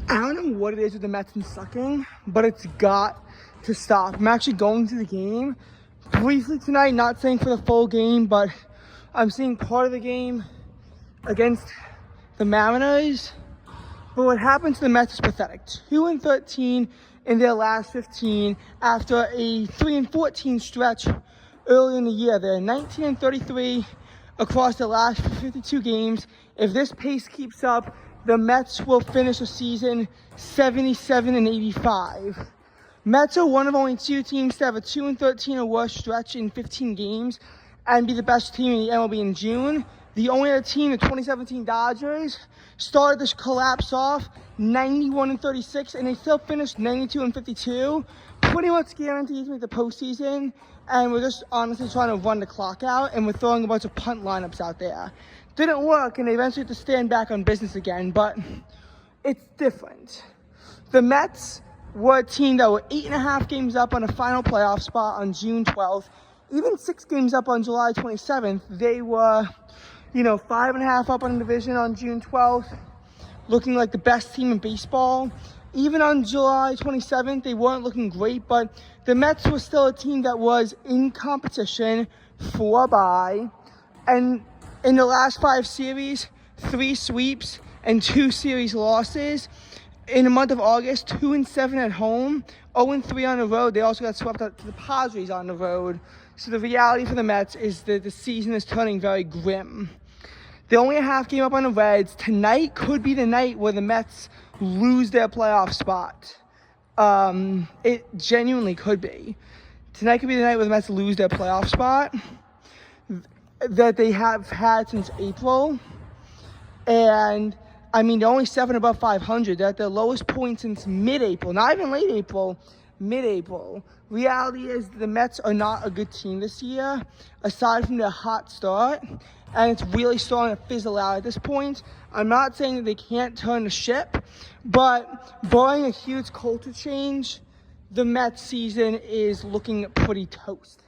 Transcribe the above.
I don't know what it is with the Mets and sucking, but it's got to stop. I'm actually going to the game briefly tonight, not saying for the full game, but I'm seeing part of the game against the Mariners. But what happened to the Mets is pathetic. 2-13 in their last 15 after a 3-14 stretch early in the year. They're 19-33 across the last 52 games. If this pace keeps up, the Mets will finish the season 77-85. Mets are one of only two teams to have a 2-13 or worse stretch in 15 games and be the best team in the MLB in June. The only other team, the 2017 Dodgers, started this collapse off 91-36, and they still finished 92-52. Pretty much guaranteed to make the postseason, and we're just honestly trying to run the clock out, and we're throwing a bunch of punt lineups out there. Didn't work, and they eventually had to stand back on business again, but it's different. The Mets were a team that were 8.5 games up on a final playoff spot on June 12th. Even 6 games up on July 27th. They were, 5.5 up on the division on June 12th, looking like the best team in baseball. Even on July 27th, they weren't looking great, but the Mets were still a team that was in competition for a bye. And in the last 5 series, 3 sweeps and 2 series losses. In the month of August, 2-7 at home, 0-3 on the road. They also got swept out to the Padres on the road. So the reality for the Mets is that the season is turning very grim. They're only a half game up on the Reds. Tonight could be the night where the Mets lose their playoff spot. It genuinely could be. Tonight could be the night where the Mets lose their playoff spot that they have had since April. And they're only 7 above 500. They're at their lowest point since mid-April. Not even late April, mid-April. Reality is the Mets are not a good team this year, aside from their hot start. And it's really starting to fizzle out at this point. I'm not saying that they can't turn the ship, but barring a huge culture change, the Mets season is looking pretty toast.